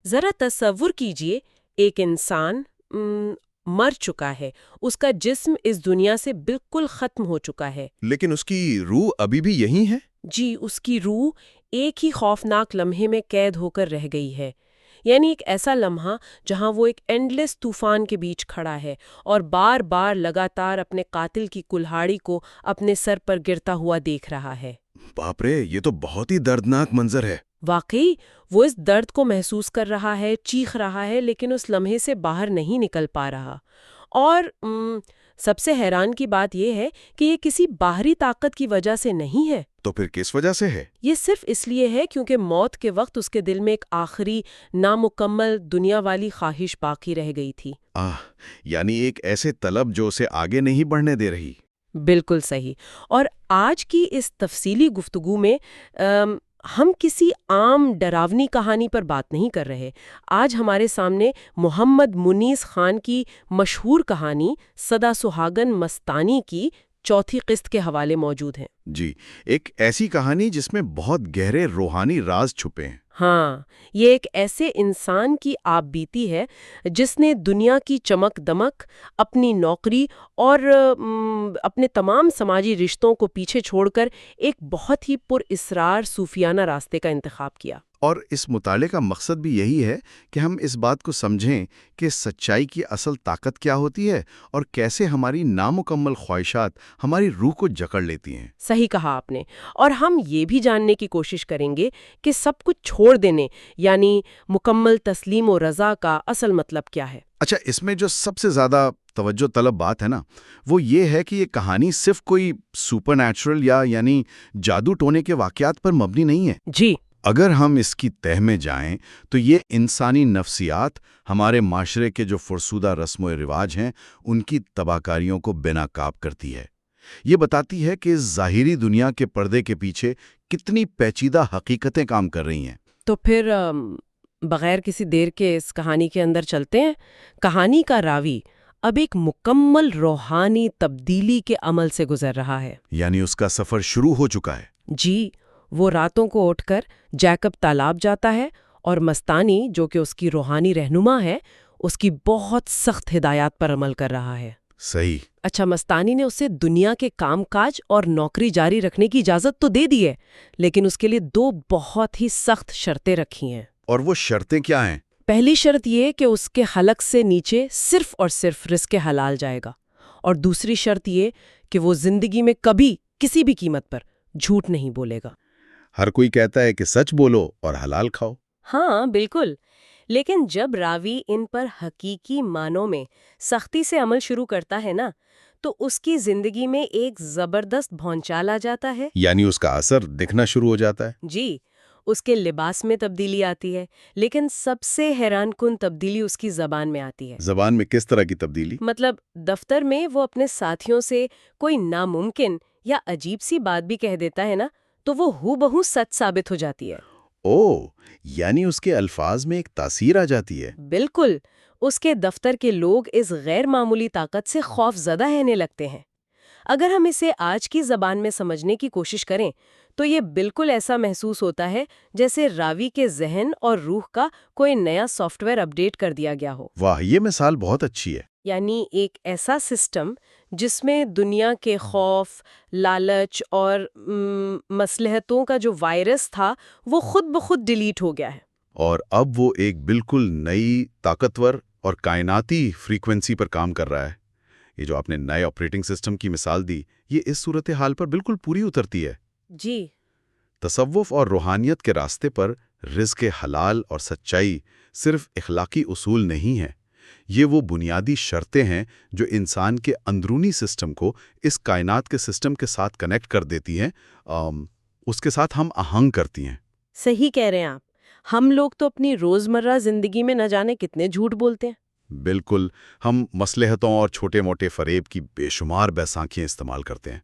ذرا تصور کیجئے ایک انسان مر چکا ہے، اس کا جسم اس دنیا سے بالکل ختم ہو چکا ہے۔ لیکن اس کی روح ابھی بھی یہی ہے؟ جی، اس کی روح ایک ہی خوفناک لمحے میں قید ہو کر رہ گئی ہے، یعنی ایک ایسا لمحہ جہاں وہ ایک اینڈلیس طوفان کے بیچ کھڑا ہے اور بار بار لگاتار اپنے قاتل کی کلہاڑی کو اپنے سر پر گرتا ہوا دیکھ رہا ہے۔ باپ رے، یہ تو بہت ہی دردناک منظر ہے۔ واقعی وہ اس درد کو محسوس کر رہا ہے، چیخ رہا ہے، لیکن اس لمحے سے باہر نہیں نکل پا رہا۔ اور سب سے حیران کی بات یہ ہے کہ یہ کسی باہری طاقت کی وجہ سے نہیں ہے۔ تو پھر کس وجہ سے ہے؟ یہ صرف اس لیے ہے کیونکہ موت کے وقت اس کے دل میں ایک آخری نامکمل دنیا والی خواہش باقی رہ گئی تھی۔ یعنی ایک ایسے طلب جو اسے آگے نہیں بڑھنے دے رہی۔ بالکل صحیح۔ اور آج کی اس تفصیلی گفتگو میں ہم کسی عام ڈراونی کہانی پر بات نہیں کر رہے۔ آج ہمارے سامنے محمد منیس خان کی مشہور کہانی سدا سہاگن مستانی کی چوتھی قسط کے حوالے موجود ہیں۔ جی، ایک ایسی کہانی جس میں بہت گہرے روحانی راز چھپے ہیں۔ ہاں، یہ ایک ایسے انسان کی آپ بیتی ہے جس نے دنیا کی چمک دمک، اپنی نوکری اور اپنے تمام سماجی رشتوں کو پیچھے چھوڑ کر ایک بہت ہی پر اسرار صوفیانہ راستے کا انتخاب کیا۔ اور اس مطالعے کا مقصد بھی یہی ہے کہ ہم اس بات کو سمجھیں کہ سچائی کی اصل طاقت کیا ہوتی ہے اور کیسے ہماری نامکمل خواہشات ہماری روح کو جکڑ لیتی ہیں۔ صحیح کہا آپ نے۔ اور ہم یہ بھی جاننے کی کوشش کریں گے کہ سب کچھ چھوڑ دینے یعنی مکمل تسلیم و رضا کا اصل مطلب کیا ہے۔ اچھا، اس میں جو سب سے زیادہ توجہ طلب بات ہے نا، وہ یہ ہے کہ یہ کہانی صرف کوئی سپر نیچرل یعنی جادو ٹونے کے واقعات پر مبنی نہیں ہے۔ جی، اگر ہم اس کی تہہ میں جائیں تو یہ انسانی نفسیات، ہمارے معاشرے کے جو فرسودہ رسم و رواج ہیں، ان کی تباہ کاریوں کو بے نقاب کرتی ہے۔ یہ بتاتی ہے کہ اس ظاہری دنیا کے پردے کے پیچھے کتنی پیچیدہ حقیقتیں کام کر رہی ہیں۔ تو پھر بغیر کسی دیر کے اس کہانی کے اندر چلتے ہیں۔ کہانی کا راوی اب ایک مکمل روحانی تبدیلی کے عمل سے گزر رہا ہے۔ یعنی اس کا سفر شروع ہو چکا ہے۔ جی، وہ راتوں کو اٹھ کر جیکب تالاب جاتا ہے اور مستانی، جو کہ اس کی روحانی رہنما ہے، اس کی بہت سخت ہدایات پر عمل کر رہا ہے۔ صحیح۔ اچھا، مستانی نے اسے دنیا کے کام کاج اور نوکری جاری رکھنے کی اجازت تو دے دی ہے، لیکن اس کے لیے دو بہت ہی سخت شرطیں رکھی ہیں۔ اور وہ شرطیں کیا ہیں؟ پہلی شرط یہ کہ اس کے حلق سے نیچے صرف اور صرف رزق حلال جائے گا، اور دوسری شرط یہ کہ وہ زندگی میں کبھی کسی بھی قیمت پر جھوٹ نہیں بولے گا۔ ہر کوئی کہتا ہے کہ سچ بولو اور حلال کھاؤ۔ ہاں بالکل، لیکن جب راوی ان پر حقیقی معنوں میں سختی سے عمل شروع کرتا ہے نا، تو اس کی زندگی میں ایک زبردست بھونچال آ جاتا ہے۔ یعنی اس کا اثر دکھنا شروع ہو جاتا ہے۔ جی، اس کے لباس میں تبدیلی آتی ہے، لیکن سب سے حیران کن تبدیلی اس کی زبان میں آتی ہے۔ زبان میں کس طرح کی تبدیلی؟ مطلب دفتر میں وہ اپنے ساتھیوں سے کوئی ناممکن یا عجیب سی بات بھی کہہ دیتا ہے نا، تو وہ ہو بہو سچ ثابت ہو جاتی ہے۔ یعنی اس کے الفاظ میں ایک تاثیر آ جاتی ہے۔ بالکل، اس کے دفتر کے لوگ اس غیر معمولی طاقت سے خوف زدہ رہنے لگتے ہیں۔ اگر ہم اسے آج کی زبان میں سمجھنے کی کوشش کریں تو یہ بالکل ایسا محسوس ہوتا ہے جیسے راوی کے ذہن اور روح کا کوئی نیا سافٹ ویئر اپڈیٹ کر دیا گیا ہو۔ واہ، یہ مثال بہت اچھی ہے۔ یعنی ایک ایسا سسٹم جس میں دنیا کے خوف، لالچ اور مصلحتوں کا جو وائرس تھا وہ خود بخود ڈیلیٹ ہو گیا ہے۔ اور اب وہ ایک بالکل نئی، طاقتور اور کائناتی فریکوینسی پر کام کر رہا ہے۔ یہ جو آپ نے نئے آپریٹنگ سسٹم کی مثال دی، یہ اس صورتحال پر بالکل پوری اترتی ہے۔ جی، تصوف اور روحانیت کے راستے پر رزق حلال اور سچائی صرف اخلاقی اصول نہیں ہیں، یہ وہ بنیادی شرطیں ہیں جو انسان کے اندرونی سسٹم کو اس کائنات کے سسٹم کے ساتھ کنیکٹ کر دیتی ہیں، اس کے ساتھ ہم آہنگ کرتی ہیں۔ صحیح کہہ رہے ہیں آپ۔ ہم لوگ تو اپنی روزمرہ زندگی میں نہ جانے کتنے جھوٹ بولتے ہیں۔ بالکل، ہم مصلحتوں اور چھوٹے موٹے فریب کی بے شمار بیساکھیاں استعمال کرتے ہیں۔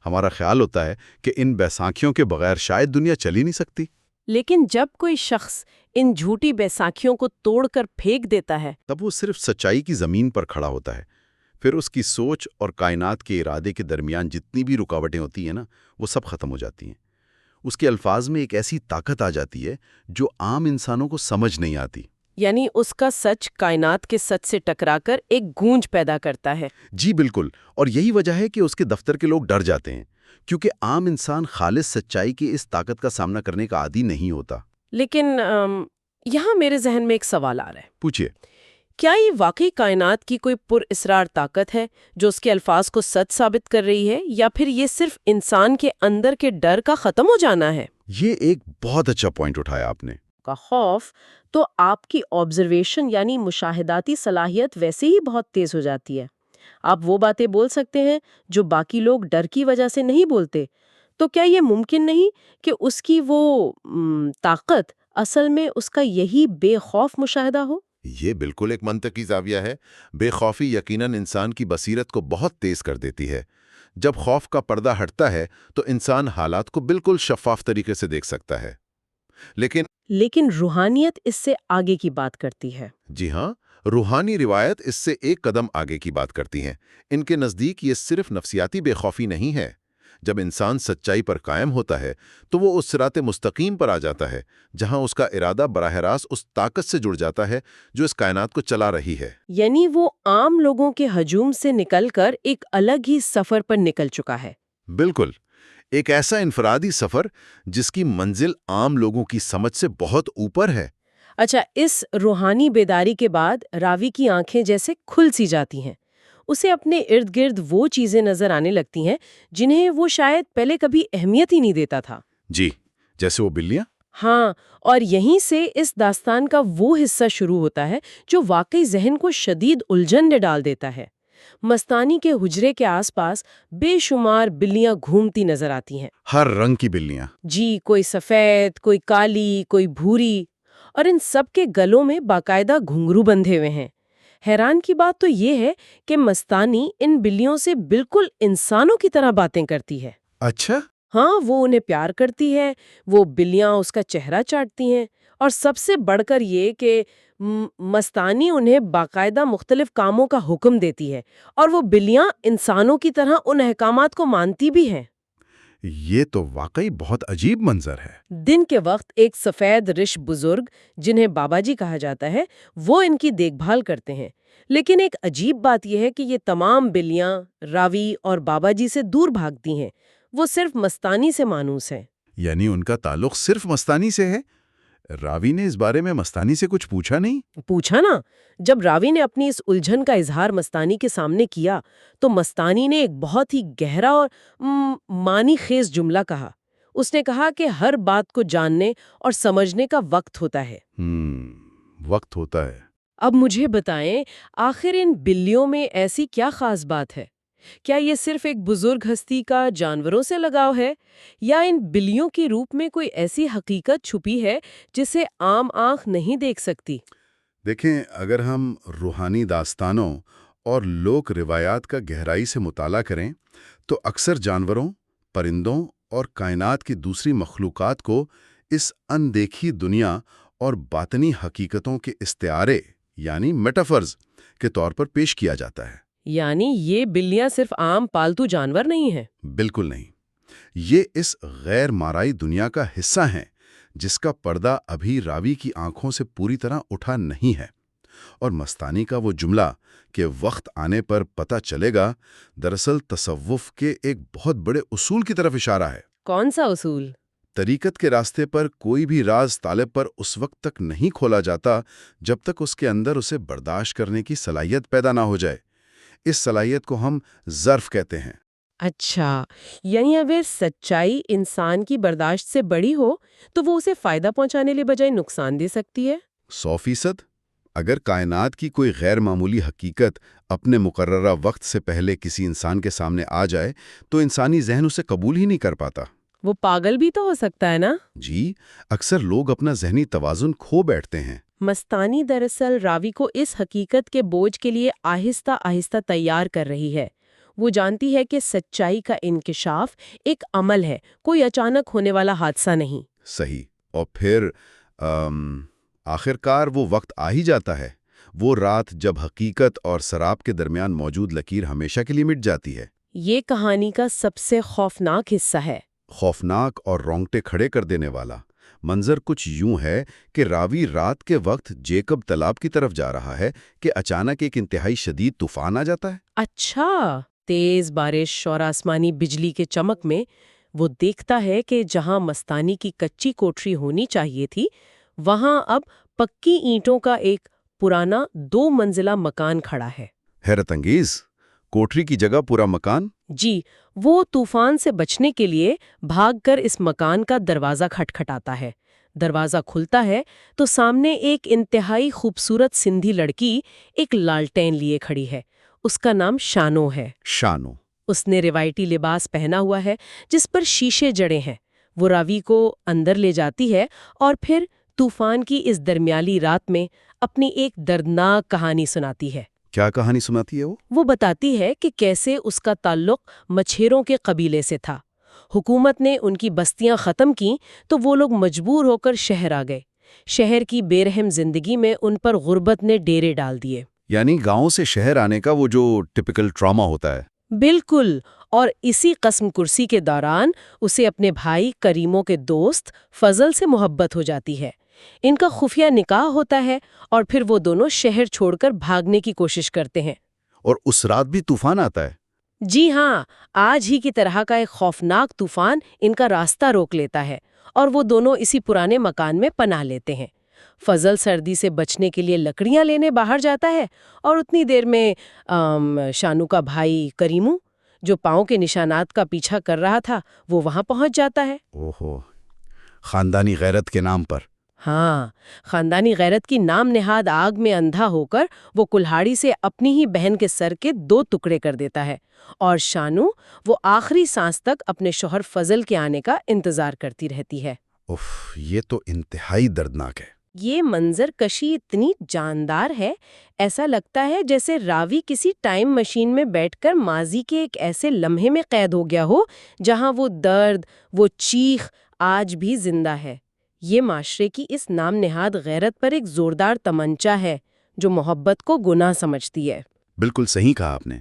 ہمارا خیال ہوتا ہے کہ ان بیساکھیوں کے بغیر شاید دنیا چل ہی نہیں سکتی۔ لیکن جب کوئی شخص ان جھوٹی بیساکھیوں کو توڑ کر پھینک دیتا ہے، تب وہ صرف سچائی کی زمین پر کھڑا ہوتا ہے۔ پھر اس کی سوچ اور کائنات کے ارادے کے درمیان جتنی بھی رکاوٹیں ہوتی ہیں نا، وہ سب ختم ہو جاتی ہیں۔ اس کے الفاظ میں ایک ایسی طاقت آ جاتی ہے جو عام انسانوں کو سمجھ نہیں آتی۔ یعنی اس کا سچ کائنات کے سچ سے ٹکرا کر ایک گونج پیدا کرتا ہے۔ جی بالکل، اور یہی وجہ ہے کہ اس کے دفتر کے لوگ ڈر جاتے ہیں، کیونکہ عام انسان خالص سچائی کی اس طاقت کا سامنا کرنے کا عادی نہیں ہوتا۔ لیکن یہاں میرے ذہن میں ایک سوال آ رہا ہے، پوچھئے۔ کیا یہ واقعی کائنات کی کوئی پر اسرار طاقت ہے جو اس کے الفاظ کو سچ ثابت کر رہی ہے، یا پھر یہ صرف انسان کے اندر کے ڈر کا ختم ہو جانا ہے؟ یہ ایک بہت اچھا پوائنٹ اٹھایا آپ نے۔ کا خوف تو آپ کی آبزرویشن یعنی مشاہداتی صلاحیت ویسے ہی بہت تیز ہو جاتی ہے۔ آپ وہ باتیں بول سکتے ہیں جو باقی لوگ ڈر کی وجہ سے نہیں بولتے۔ تو کیا یہ ممکن نہیں کہ اس کی وہ طاقت اصل میں اس کا یہی بے خوف مشاہدہ ہو؟ یہ بالکل ایک منطقی زاویہ ہے۔ بے خوفی یقیناً انسان کی بصیرت کو بہت تیز کر دیتی ہے۔ جب خوف کا پردہ ہٹتا ہے تو انسان حالات کو بالکل شفاف طریقے سے دیکھ سکتا ہے۔ لیکن روحانیت اس سے آگے کی بات کرتی ہے۔ جی ہاں، روحانی روایت اس سے ایک قدم آگے کی بات کرتی ہیں۔ ان کے نزدیک یہ صرف نفسیاتی بے خوفی نہیں ہے۔ جب انسان سچائی پر قائم ہوتا ہے تو وہ اس صراط مستقیم پر آ جاتا ہے، جہاں اس کا ارادہ براہ راست اس طاقت سے جڑ جاتا ہے جو اس کائنات کو چلا رہی ہے۔ یعنی وہ عام لوگوں کے ہجوم سے نکل کر ایک الگ ہی سفر پر نکل چکا ہے۔ بالکل، ایک ایسا انفرادی سفر جس کی منزل عام لوگوں کی سمجھ سے بہت اوپر ہے۔ اچھا، اس روحانی بیداری کے بعد راوی کی آنکھیں جیسے کھل سی جاتی ہیں۔ اسے اپنے ارد گرد وہ چیزیں نظر آنے لگتی ہیں جنہیں وہ شاید پہلے کبھی اہمیت ہی نہیں دیتا تھا۔ جی، جیسے وہ بلیاں۔ ہاں، اور یہیں سے اس داستان کا وہ حصہ شروع ہوتا ہے جو واقعی ذہن کو شدید الجھن میں ڈال دیتا ہے۔ مستانی کے حجرے کے آس پاس بے شمار بلیاں گھومتی نظر آتی ہیں۔ ہر رنگ کی بلیاں۔ جی، کوئی سفید، کوئی کالی، کوئی بھوری، اور ان سب کے گلوں میں باقاعدہ گھنگرو بندھے ہوئے ہیں۔ حیران کی بات تو یہ ہے کہ مستانی ان بلیوں سے بالکل انسانوں کی طرح باتیں کرتی ہے۔ اچھا؟ ہاں، وہ انہیں پیار کرتی ہے، وہ بلیاں اس کا چہرہ چاٹتی ہیں، اور سب سے بڑھ کر یہ کہ مستانی انہیں باقاعدہ مختلف کاموں کا حکم دیتی ہے، اور وہ بلیاں انسانوں کی طرح ان احکامات کو مانتی بھی ہیں۔ یہ تو واقعی بہت عجیب منظر ہے۔ دن کے وقت ایک سفید رش بزرگ جنہیں بابا جی کہا جاتا ہے، وہ ان کی دیکھ بھال کرتے ہیں۔ لیکن ایک عجیب بات یہ ہے کہ یہ تمام بلیاں راوی اور بابا جی سے دور بھاگتی ہیں، وہ صرف مستانی سے مانوس ہیں۔ یعنی ان کا تعلق صرف مستانی سے ہے؟ راوی نے اس بارے میں مستانی سے کچھ پوچھا نہیں؟ پوچھا نا، جب راوی نے اپنی اس الجھن کا اظہار مستانی کے سامنے کیا تو مستانی نے ایک بہت ہی گہرا اور معنی خیز جملہ کہا۔ اس نے کہا کہ ہر بات کو جاننے اور سمجھنے کا وقت ہوتا ہے۔ وقت ہوتا ہے۔ اب مجھے بتائیں، آخر ان بلیوں میں ایسی کیا خاص بات ہے؟ کیا یہ صرف ایک بزرگ ہستی کا جانوروں سے لگاؤ ہے، یا ان بلیوں کے روپ میں کوئی ایسی حقیقت چھپی ہے جسے عام آنکھ نہیں دیکھ سکتی؟ دیکھیں، اگر ہم روحانی داستانوں اور لوک روایات کا گہرائی سے مطالعہ کریں تو اکثر جانوروں، پرندوں اور کائنات کی دوسری مخلوقات کو اس اندیکھی دنیا اور باطنی حقیقتوں کے استعارے یعنی میٹافرز کے طور پر پیش کیا جاتا ہے۔ یعنی یہ بلیاں صرف عام پالتو جانور نہیں ہیں؟ بالکل نہیں، یہ اس غیر مارائی دنیا کا حصہ ہیں جس کا پردہ ابھی راوی کی آنکھوں سے پوری طرح اٹھا نہیں ہے۔ اور مستانی کا وہ جملہ کہ وقت آنے پر پتہ چلے گا، دراصل تصوف کے ایک بہت بڑے اصول کی طرف اشارہ ہے۔ کون سا اصول؟ طریقت کے راستے پر کوئی بھی راز طالب پر اس وقت تک نہیں کھولا جاتا جب تک اس کے اندر اسے برداشت کرنے کی صلاحیت پیدا نہ ہو جائے۔ اس صلاحیت کو ہم ظرف کہتے ہیں۔ اچھا، یعنی اگر سچائی انسان کی برداشت سے بڑی ہو تو وہ اسے فائدہ پہنچانے لے بجائے نقصان دے سکتی ہے؟ 100%۔ اگر کائنات کی کوئی غیر معمولی حقیقت اپنے مقررہ وقت سے پہلے کسی انسان کے سامنے آ جائے تو انسانی ذہن اسے قبول ہی نہیں کر پاتا۔ وہ پاگل بھی تو ہو سکتا ہے نا؟ جی، اکثر لوگ اپنا ذہنی توازن کھو بیٹھتے ہیں۔ مستانی دراصل راوی کو اس حقیقت کے بوجھ کے لیے آہستہ آہستہ تیار کر رہی ہے۔ وہ جانتی ہے کہ سچائی کا انکشاف ایک عمل ہے، کوئی اچانک ہونے والا حادثہ نہیں۔ صحیح۔ اور پھر آخرکار وہ وقت آ ہی جاتا ہے، وہ رات جب حقیقت اور سراب کے درمیان موجود لکیر ہمیشہ کے لیے مٹ جاتی ہے۔ یہ کہانی کا سب سے خوفناک حصہ ہے۔ خوفناک اور رونگٹے کھڑے کر دینے والا۔ منظر کچھ یوں ہے کہ راوی رات کے وقت جیکب تالاب کی طرف جا رہا ہے کہ اچانک ایک انتہائی شدید طوفان آ جاتا ہے۔ اچھا، تیز بارش اور آسمانی بجلی کے چمک میں وہ دیکھتا ہے کہ جہاں مستانی کی کچی کوٹری ہونی چاہیے تھی، وہاں اب پکی اینٹوں کا ایک پرانا 2 منزلہ مکان کھڑا ہے۔ حیرت انگیز، کوٹری کی جگہ پورا مکان؟ جی، وہ طوفان سے بچنے کے لیے بھاگ کر اس مکان کا دروازہ کھٹکھٹاتا ہے۔ دروازہ کھلتا ہے تو سامنے ایک انتہائی خوبصورت سندھی لڑکی ایک لالٹین لیے کھڑی ہے۔ اس کا نام شانو ہے۔ شانو۔ اس نے روایتی لباس پہنا ہوا ہے جس پر شیشے جڑے ہیں۔ وہ راوی کو اندر لے جاتی ہے اور پھر طوفان کی اس درمیالی رات میں اپنی ایک دردناک کہانی سناتی ہے۔ کیا کہانی سناتی ہے وہ؟ وہ بتاتی ہے کہ کیسے اس کا تعلق مچھیروں کے قبیلے سے تھا۔ حکومت نے ان کی بستیاں ختم کیں تو وہ لوگ مجبور ہو کر شہر آ گئے۔ شہر کی بے رحم زندگی میں ان پر غربت نے ڈیرے ڈال دیے۔ یعنی گاؤں سے شہر آنے کا وہ جو ٹپیکل ٹراما ہوتا ہے۔ بالکل، اور اسی قسم کرسی کے دوران اسے اپنے بھائی کریموں کے دوست فضل سے محبت ہو جاتی ہے۔ ان کا خفیہ نکاح ہوتا ہے اور پھر وہ دونوں شہر چھوڑ کر بھاگنے کی کوشش کرتے ہیں۔ اور اس رات بھی طوفان آتا ہے؟ جی ہاں، آج ہی کی طرح کا ایک خوفناک طوفان ان کا راستہ روک لیتا ہے اور وہ دونوں اسی پرانے مکان میں پناہ لیتے ہیں۔ فضل سردی سے بچنے کے لیے لکڑیاں لینے باہر جاتا ہے اور اتنی دیر میں شانو کا بھائی کریمو، جو پاؤں کے نشانات کا پیچھا کر رہا تھا، وہ وہاں پہنچ جاتا ہے۔ اوہو، خاندانی غیرت کے نام پر۔ ہاں، خاندانی غیرت کی نام نہاد آگ میں اندھا ہو کر وہ کلہاڑی سے اپنی ہی بہن کے سر کے 2 ٹکڑے کر دیتا ہے، اور شانو وہ آخری سانس تک اپنے شوہر فضل کے آنے کا انتظار کرتی رہتی ہے۔ اف، یہ تو انتہائی دردناک ہے۔ یہ منظر کشی اتنی جاندار ہے، ایسا لگتا ہے جیسے راوی کسی ٹائم مشین میں بیٹھ کر ماضی کے ایک ایسے لمحے میں قید ہو گیا ہو جہاں وہ درد، وہ چیخ آج بھی زندہ ہے۔ یہ معاشرے کی اس نام نہاد غیرت پر ایک زوردار تمنچا ہے جو محبت کو گناہ سمجھتی ہے۔ بالکل صحیح کہا آپ نے۔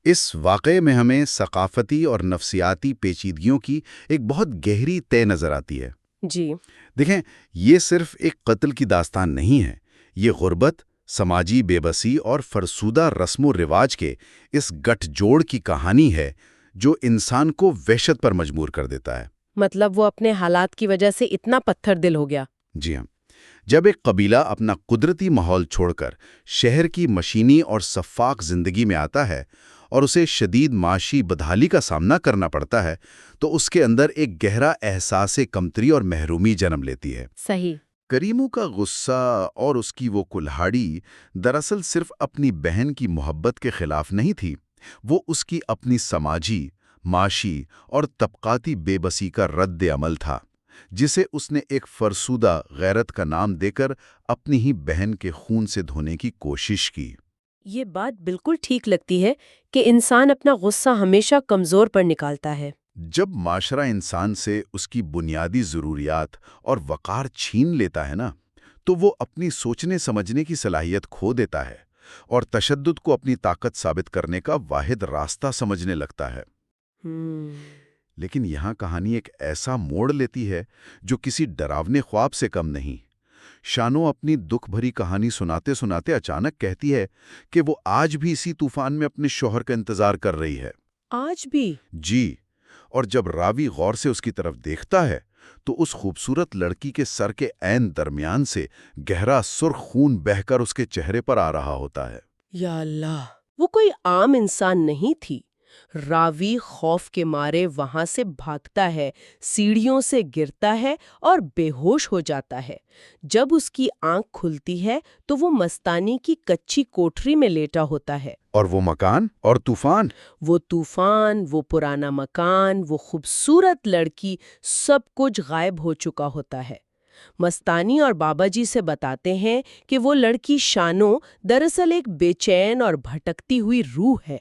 اس واقعے میں ہمیں ثقافتی اور نفسیاتی پیچیدگیوں کی ایک بہت گہری تہ نظر آتی ہے۔ جی دیکھیں، یہ صرف ایک قتل کی داستان نہیں ہے، یہ غربت، سماجی بے بسی اور فرسودہ رسم و رواج کے اس گٹھ جوڑ کی کہانی ہے جو انسان کو وحشت پر مجبور کر دیتا ہے۔ مطلب وہ اپنے حالات کی وجہ سے اتنا پتھر دل ہو گیا۔ جی ہاں، جب ایک قبیلہ اپنا قدرتی ماحول چھوڑ کر شہر کی مشینی اور شفاف زندگی میں آتا ہے اور اسے شدید معاشی بدحالی کا سامنا کرنا پڑتا ہے تو اس کے اندر ایک گہرا احساس کمتری اور محرومی جنم لیتی ہے۔ صحیح۔ کریمو کا غصہ اور اس کی وہ کلہاڑی دراصل صرف اپنی بہن کی محبت کے خلاف نہیں تھی، وہ اس کی اپنی سماجی، معاشی اور طبقاتی بے بسی کا رد عمل تھا، جسے اس نے ایک فرسودہ غیرت کا نام دے کر اپنی ہی بہن کے خون سے دھونے کی کوشش کی۔ یہ بات بالکل ٹھیک لگتی ہے کہ انسان اپنا غصہ ہمیشہ کمزور پر نکالتا ہے۔ جب معاشرہ انسان سے اس کی بنیادی ضروریات اور وقار چھین لیتا ہے نا، تو وہ اپنی سوچنے سمجھنے کی صلاحیت کھو دیتا ہے اور تشدد کو اپنی طاقت ثابت کرنے کا واحد راستہ سمجھنے لگتا ہے۔ لیکن یہاں کہانی ایک ایسا موڑ لیتی ہے جو کسی ڈراونے خواب سے کم نہیں۔ شانو اپنی دکھ بھری کہانی سناتے سناتے اچانک کہتی ہے کہ وہ آج بھی اسی طوفان میں اپنے شوہر کا انتظار کر رہی ہے۔ آج بھی؟ جی، اور جب راوی غور سے اس کی طرف دیکھتا ہے تو اس خوبصورت لڑکی کے سر کے عین درمیان سے گہرا سرخ خون بہہ کر اس کے چہرے پر آ رہا ہوتا ہے۔ یا اللہ، وہ کوئی عام انسان نہیں تھی۔ راوی خوف کے مارے وہاں سے بھاگتا ہے، سیڑھیوں سے گرتا ہے اور بے ہوش ہو جاتا ہے۔ جب اس کی آنکھ کھلتی ہے تو وہ مستانی کی کچی کوٹری میں لیٹا ہوتا ہے۔ اور وہ مکان اور طوفان، وہ پرانا مکان، وہ خوبصورت لڑکی، سب کچھ غائب ہو چکا ہوتا ہے۔ مستانی اور بابا جی سے بتاتے ہیں کہ وہ لڑکی شانو دراصل ایک بے چین اور بھٹکتی ہوئی روح ہے،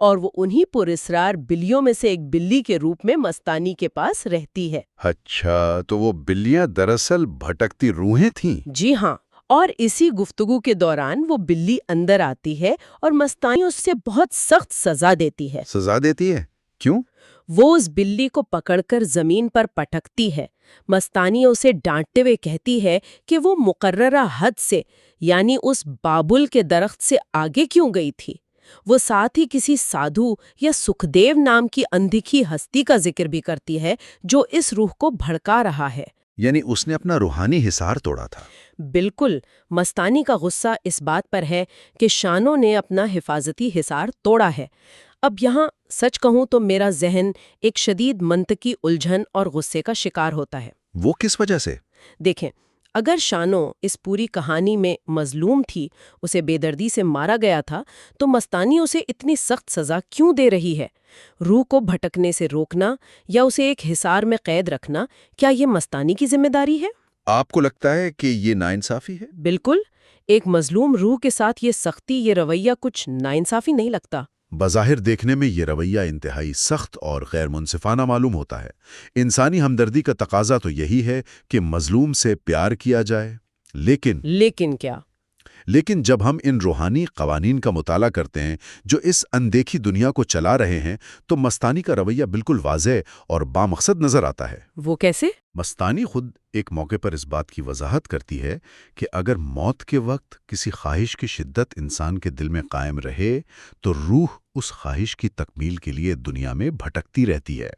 اور وہ انہی پراسرار بلیوں میں سے ایک بلی کے روپ میں مستانی کے پاس رہتی ہے۔ اچھا، تو وہ بلیاں دراصل بھٹکتی روحیں تھیں؟ جی ہاں، اور اسی گفتگو کے دوران وہ بلی اندر آتی ہے اور مستانی اس سے بہت سخت سزا دیتی ہے۔ سزا دیتی ہے؟ کیوں؟ وہ اس بلی کو پکڑ کر زمین پر پٹکتی ہے۔ مستانی اسے ڈانٹتے ہوئے کہتی ہے کہ وہ مقررہ حد سے یعنی اس بابل کے درخت سے آگے کیوں گئی تھی۔ وہ ساتھ ہی کسی سادھو یا سکھدیو نام کی اندھیکھی ہستی کا ذکر بھی کرتی ہے جو اس روح کو بھڑکا رہا ہے۔ یعنی اس نے اپنا روحانی حصار توڑا تھا۔ بالکل، مستانی کا غصہ اس بات پر ہے کہ شانو نے اپنا حفاظتی حصار توڑا ہے۔ اب یہاں سچ کہوں تو میرا ذہن ایک شدید منطقی الجھن اور غصے کا شکار ہوتا ہے۔ وہ کس وجہ سے؟ دیکھیں، اگر شانو اس پوری کہانی میں مظلوم تھی، اسے بے دردی سے مارا گیا تھا، تو مستانی اسے اتنی سخت سزا کیوں دے رہی ہے؟ روح کو بھٹکنے سے روکنا یا اسے ایک حصار میں قید رکھنا، کیا یہ مستانی کی ذمہ داری ہے؟ آپ کو لگتا ہے کہ یہ ناانصافی ہے؟ بالکل، ایک مظلوم روح کے ساتھ یہ سختی، یہ رویہ کچھ ناانصافی نہیں لگتا۔ بظاہر دیکھنے میں یہ رویہ انتہائی سخت اور غیر منصفانہ معلوم ہوتا ہے۔ انسانی ہمدردی کا تقاضا تو یہی ہے کہ مظلوم سے پیار کیا جائے، لیکن کیا؟ لیکن جب ہم ان روحانی قوانین کا مطالعہ کرتے ہیں جو اس اندیکھی دنیا کو چلا رہے ہیں، تو مستانی کا رویہ بالکل واضح اور بامقصد نظر آتا ہے۔ وہ کیسے؟ مستانی خود ایک موقع پر اس بات کی وضاحت کرتی ہے کہ اگر موت کے وقت کسی خواہش کی شدت انسان کے دل میں قائم رہے تو روح اس خواہش کی تکمیل کے لیے دنیا میں بھٹکتی رہتی ہے۔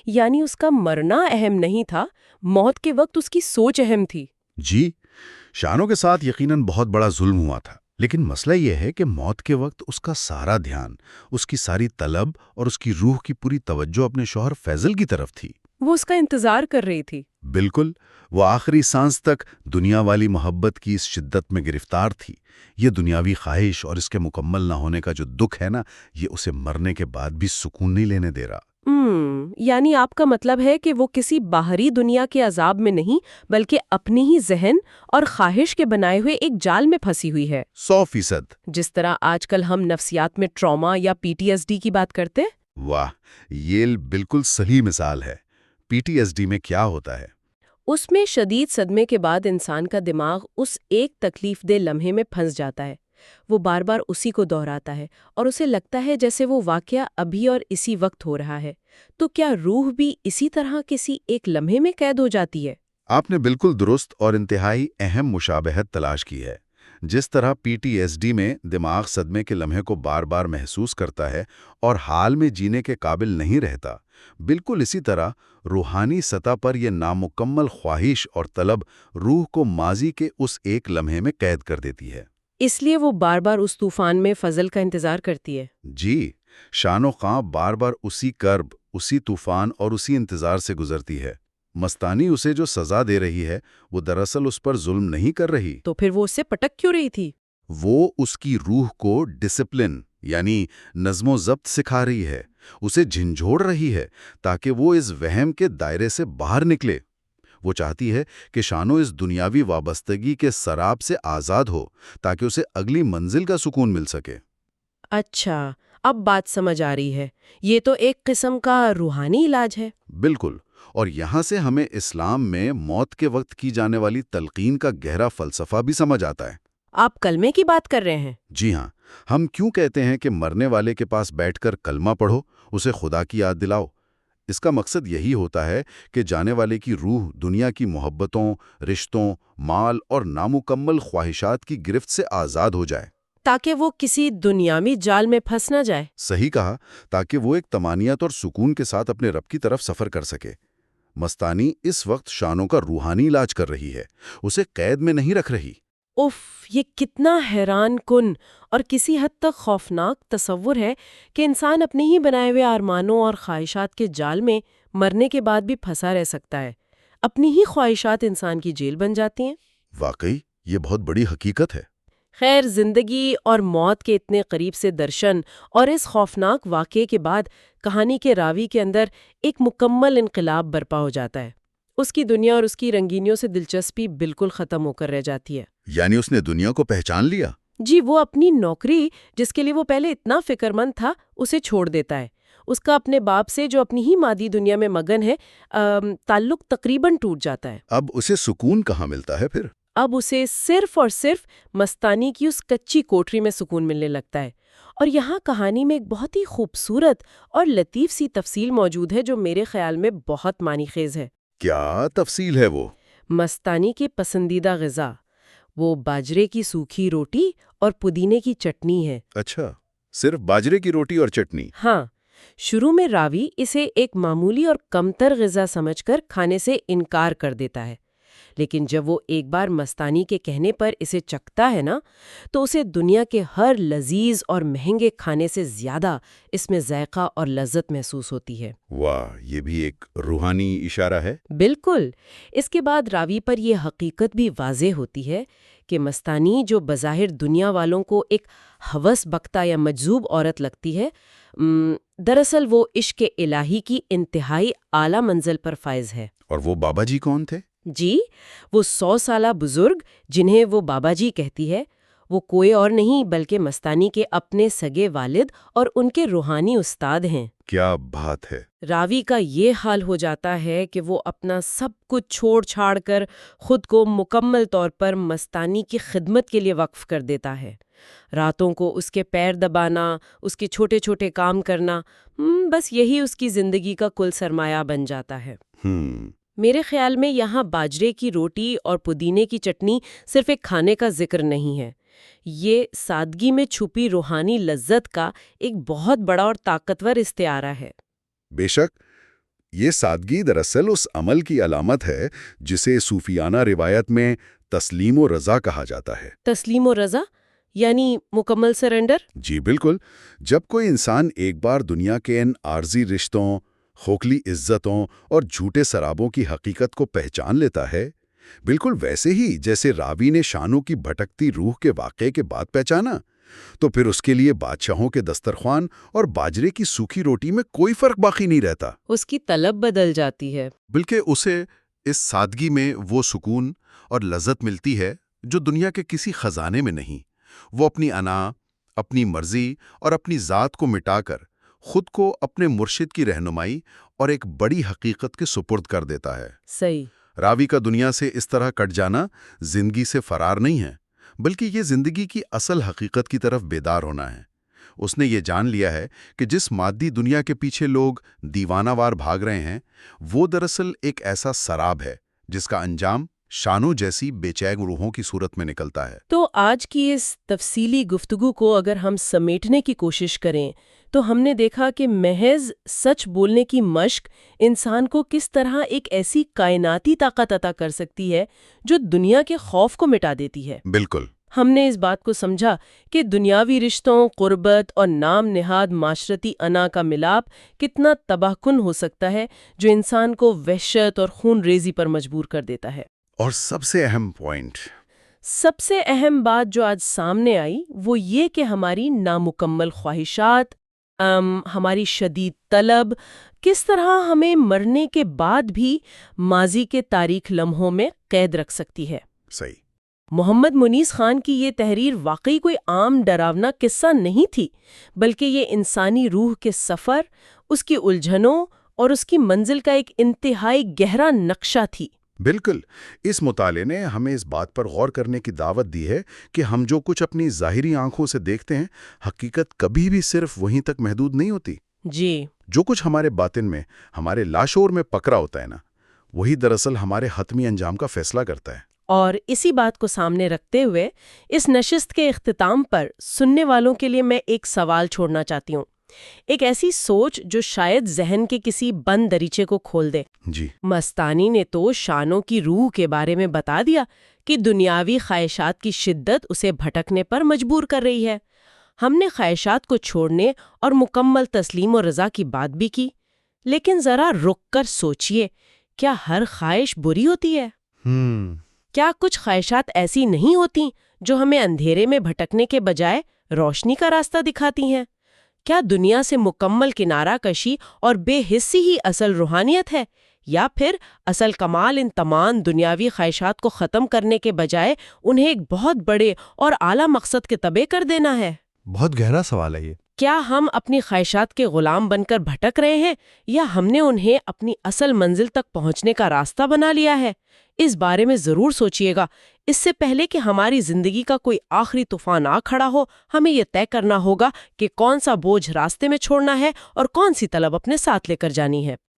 یعنی اس کا مرنا اہم نہیں تھا، موت کے وقت اس کی سوچ اہم تھی۔ جی، شانو کے ساتھ یقیناً بہت بڑا ظلم ہوا تھا، لیکن مسئلہ یہ ہے کہ موت کے وقت اس کا سارا دھیان، اس کی ساری طلب اور اس کی روح کی پوری توجہ اپنے شوہر فیضل کی طرف تھی۔ وہ اس کا انتظار کر رہی تھی۔ بالکل، وہ آخری سانس تک دنیا والی محبت کی اس شدت میں گرفتار تھی۔ یہ دنیاوی خواہش اور اس کے مکمل نہ ہونے کا جو دکھ ہے نا، یہ اسے مرنے کے بعد بھی سکون نہیں لینے دے رہا۔ یعنی آپ کا مطلب ہے کہ وہ کسی باہری دنیا کے عذاب میں نہیں، بلکہ اپنی ہی ذہن اور خواہش کے بنائے ہوئے ایک جال میں پھنسی ہوئی ہے۔ 100%۔ جس طرح آج کل ہم نفسیات میں ٹراما یا PTSD کی بات کرتے ہیں۔ واہ، یہ بالکل صحیح مثال ہے۔ PTSD میں کیا ہوتا ہے؟ اس میں شدید صدمے کے بعد انسان کا دماغ اس ایک تکلیف دہ لمحے میں پھنس جاتا ہے۔ وہ بار بار اسی کو دہراتا ہے اور اسے لگتا ہے جیسے وہ واقعہ ابھی اور اسی وقت ہو رہا ہے۔ تو کیا روح بھی اسی طرح کسی ایک لمحے میں قید ہو جاتی ہے؟ آپ نے بالکل درست اور انتہائی اہم مشابہت تلاش کی ہے۔ جس طرح PTSD میں دماغ صدمے کے لمحے کو بار بار محسوس کرتا ہے اور حال میں جینے کے قابل نہیں رہتا، بالکل اسی طرح روحانی سطح پر یہ نامکمل خواہش اور طلب روح کو ماضی کے اس ایک لمحے میں قید کر دیتی ہے۔ اس لیے وہ بار بار اس طوفان میں فضل کا انتظار کرتی ہے۔ جی، شانو خاں بار بار اسی کرب، اسی طوفان اور اسی انتظار سے گزرتی ہے۔ مستانی اسے جو سزا دے رہی ہے وہ دراصل اس پر ظلم نہیں کر رہی۔ تو پھر وہ اس سے پٹک کیوں رہی تھی؟ وہ اس کی روح کو ڈسپلن یعنی نظم و ضبط سکھا رہی ہے، اسے جھنجھوڑ رہی ہے تاکہ وہ اس وہم کے دائرے سے باہر نکلے۔ وہ چاہتی ہے کہ شانو اس دنیاوی وابستگی کے سراب سے آزاد ہو تاکہ اسے اگلی منزل کا سکون مل سکے۔ اچھا، اب بات سمجھ آ رہی ہے۔ یہ تو ایک قسم کا روحانی علاج ہے۔ بالکل، اور یہاں سے ہمیں اسلام میں موت کے وقت کی جانے والی تلقین کا گہرا فلسفہ بھی سمجھ آتا ہے۔ آپ کلمے کی بات کر رہے ہیں؟ جی ہاں، ہم کیوں کہتے ہیں کہ مرنے والے کے پاس بیٹھ کر کلمہ پڑھو، اسے خدا کی یاد دلاؤ؟ اس کا مقصد یہی ہوتا ہے کہ جانے والے کی روح دنیا کی محبتوں، رشتوں، مال اور نامکمل خواہشات کی گرفت سے آزاد ہو جائے، تاکہ وہ کسی دنیاوی جال میں پھنس نہ جائے۔ صحیح کہا، تاکہ وہ ایک طمانینت اور سکون کے ساتھ اپنے رب کی طرف سفر کر سکے۔ مستانی اس وقت شانو کا روحانی علاج کر رہی ہے، اسے قید میں نہیں رکھ رہی۔ اف، یہ کتنا حیران کن اور کسی حد تک خوفناک تصور ہے کہ انسان اپنے ہی بنائے ہوئے ارمانوں اور خواہشات کے جال میں مرنے کے بعد بھی پھنسا رہ سکتا ہے۔ اپنی ہی خواہشات انسان کی جیل بن جاتی ہیں۔ واقعی یہ بہت بڑی حقیقت ہے۔ خیر، زندگی اور موت کے اتنے قریب سے درشن اور اس خوفناک واقعے کے بعد کہانی کے راوی کے اندر ایک مکمل انقلاب برپا ہو جاتا ہے۔ اس کی دنیا اور اس کی رنگینیوں سے دلچسپی بالکل ختم ہو کر رہ جاتی ہے۔ یعنی اس نے دنیا کو پہچان لیا؟ جی، وہ اپنی نوکری جس کے لیے وہ پہلے اتنا فکر مند تھا اسے چھوڑ دیتا ہے۔ اس کا اپنے باپ سے جو اپنی ہی مادی دنیا میں مگن ہے تعلق تقریباً ٹوٹ جاتا ہے۔ اب اسے سکون کہاں ملتا ہے پھر؟ اب اسے صرف اور صرف مستانی کی اس کچی کوٹری میں سکون ملنے لگتا ہے۔ اور یہاں کہانی میں ایک بہت ہی خوبصورت اور لطیف سی تفصیل موجود ہے جو میرے خیال میں بہت معنی خیز ہے۔ کیا تفصیل ہے وہ؟ مستانی کے پسندیدہ غذا وہ باجرے کی سوکھی روٹی اور پودینے کی چٹنی ہے۔ اچھا، صرف باجرے کی روٹی اور چٹنی؟ ہاں، شروع میں راوی اسے ایک معمولی اور کمتر غذا سمجھ کر کھانے سے انکار کر دیتا ہے، لیکن جب وہ ایک بار مستانی کے کہنے پر اسے چکھتا ہے نا، تو اسے دنیا کے ہر لذیذ اور مہنگے کھانے سے زیادہ اس میں ذائقہ اور لذت محسوس ہوتی ہے۔ واہ، یہ بھی ایک روحانی اشارہ ہے۔ بالکل۔ اس کے بعد راوی پر یہ حقیقت بھی واضح ہوتی ہے کہ مستانی جو بظاہر دنیا والوں کو ایک ہوس بختہ یا مجذوب عورت لگتی ہے، دراصل وہ عشق الہی کی انتہائی اعلیٰ منزل پر فائز ہے۔ اور وہ بابا جی کون تھے؟ جی، وہ 100 سالہ بزرگ جنہیں وہ بابا جی کہتی ہے، وہ کوئی اور نہیں بلکہ مستانی کے اپنے سگے والد اور ان کے روحانی استاد ہیں۔ کیا بات ہے! راوی کا یہ حال ہو جاتا ہے کہ وہ اپنا سب کچھ چھوڑ چھاڑ کر خود کو مکمل طور پر مستانی کی خدمت کے لیے وقف کر دیتا ہے۔ راتوں کو اس کے پیر دبانا، اس کے چھوٹے چھوٹے کام کرنا، بس یہی اس کی زندگی کا کل سرمایہ بن جاتا ہے۔ میرے خیال میں یہاں باجرے کی روٹی اور پودینے کی چٹنی صرف ایک کھانے کا ذکر نہیں ہے، یہ سادگی میں چھپی روحانی لذت کا ایک بہت بڑا اور طاقتور استعارہ ہے۔ بے شک، یہ سادگی دراصل اس عمل کی علامت ہے جسے صوفیانہ روایت میں تسلیم و رضا کہا جاتا ہے۔ تسلیم و رضا یعنی مکمل سرنڈر؟ جی بالکل۔ جب کوئی انسان ایک بار دنیا کے ان عارضی رشتوں، کھوکھلی عزتوں اور جھوٹے سرابوں کی حقیقت کو پہچان لیتا ہے، بالکل ویسے ہی جیسے راوی نے شانو کی بھٹکتی روح کے واقعے کے بعد پہچانا، تو پھر اس کے لیے بادشاہوں کے دسترخوان اور باجرے کی سوکھی روٹی میں کوئی فرق باقی نہیں رہتا۔ اس کی طلب بدل جاتی ہے۔ بلکہ اسے اس سادگی میں وہ سکون اور لذت ملتی ہے جو دنیا کے کسی خزانے میں نہیں۔ وہ اپنی انا، اپنی مرضی اور اپنی ذات کو مٹا کر خود کو اپنے مرشد کی رہنمائی اور ایک بڑی حقیقت کے سپرد کر دیتا ہے۔ صحیح۔ راوی کا دنیا سے اس طرح کٹ جانا زندگی سے فرار نہیں ہے، بلکہ یہ زندگی کی اصل حقیقت کی طرف بیدار ہونا ہے۔ اس نے یہ جان لیا ہے کہ جس مادی دنیا کے پیچھے لوگ دیوانہ وار بھاگ رہے ہیں، وہ دراصل ایک ایسا سراب ہے جس کا انجام شانو جیسی بے چین روحوں کی صورت میں نکلتا ہے۔ تو آج کی اس تفصیلی گفتگو کو اگر ہم سمیٹنے کی کوشش کریں تو ہم نے دیکھا کہ محض سچ بولنے کی مشق انسان کو کس طرح ایک ایسی کائناتی طاقت عطا کر سکتی ہے جو دنیا کے خوف کو مٹا دیتی ہے۔ بالکل۔ ہم نے اس بات کو سمجھا کہ دنیاوی رشتوں، قربت اور نام نہاد معاشرتی انا کا ملاپ کتنا تباہ کن ہو سکتا ہے، جو انسان کو وحشت اور خون ریزی پر مجبور کر دیتا ہے۔ اور سب سے اہم پوائنٹ، سب سے اہم بات جو آج سامنے آئی وہ یہ کہ ہماری نامکمل خواہشات، ہماری شدید طلب کس طرح ہمیں مرنے کے بعد بھی ماضی کے تاریک لمحوں میں قید رکھ سکتی ہے۔ صحیح۔ محمد منیس خان کی یہ تحریر واقعی کوئی عام ڈراونا قصہ نہیں تھی، بلکہ یہ انسانی روح کے سفر، اس کی الجھنوں اور اس کی منزل کا ایک انتہائی گہرا نقشہ تھی۔ بالکل۔ اس مطالعے نے ہمیں اس بات پر غور کرنے کی دعوت دی ہے کہ ہم جو کچھ اپنی ظاہری آنکھوں سے دیکھتے ہیں، حقیقت کبھی بھی صرف وہیں تک محدود نہیں ہوتی۔ جی۔ جو کچھ ہمارے باطن میں، ہمارے لاشعور میں پکڑا ہوتا ہے نا، وہی دراصل ہمارے حتمی انجام کا فیصلہ کرتا ہے۔ اور اسی بات کو سامنے رکھتے ہوئے اس نشست کے اختتام پر سننے والوں کے لیے میں ایک سوال چھوڑنا چاہتی ہوں، ایک ایسی سوچ جو شاید ذہن کے کسی بند دریچے کو کھول دے۔ جی۔ مستانی نے تو شانو کی روح کے بارے میں بتا دیا کہ دنیاوی خواہشات کی شدت اسے بھٹکنے پر مجبور کر رہی ہے۔ ہم نے خواہشات کو چھوڑنے اور مکمل تسلیم و رضا کی بات بھی کی، لیکن ذرا رک کر سوچئے، کیا ہر خواہش بری ہوتی ہے؟ کیا کچھ خواہشات ایسی نہیں ہوتی جو ہمیں اندھیرے میں بھٹکنے کے بجائے روشنی کا راستہ دکھاتی ہیں؟ کیا دنیا سے مکمل کنارہ کشی اور بے حسی ہی اصل روحانیت ہے، یا پھر اصل کمال ان تمام دنیاوی خواہشات کو ختم کرنے کے بجائے انہیں ایک بہت بڑے اور اعلیٰ مقصد کے تابع کر دینا ہے؟ بہت گہرا سوال ہے یہ۔ کیا ہم اپنی خواہشات کے غلام بن کر بھٹک رہے ہیں، یا ہم نے انہیں اپنی اصل منزل تک پہنچنے کا راستہ بنا لیا ہے؟ اس بارے میں ضرور سوچئے گا۔ اس سے پہلے کہ ہماری زندگی کا کوئی آخری طوفان آ کھڑا ہو، ہمیں یہ طے کرنا ہوگا کہ کون سا بوجھ راستے میں چھوڑنا ہے اور کون سی طلب اپنے ساتھ لے کر جانی ہے۔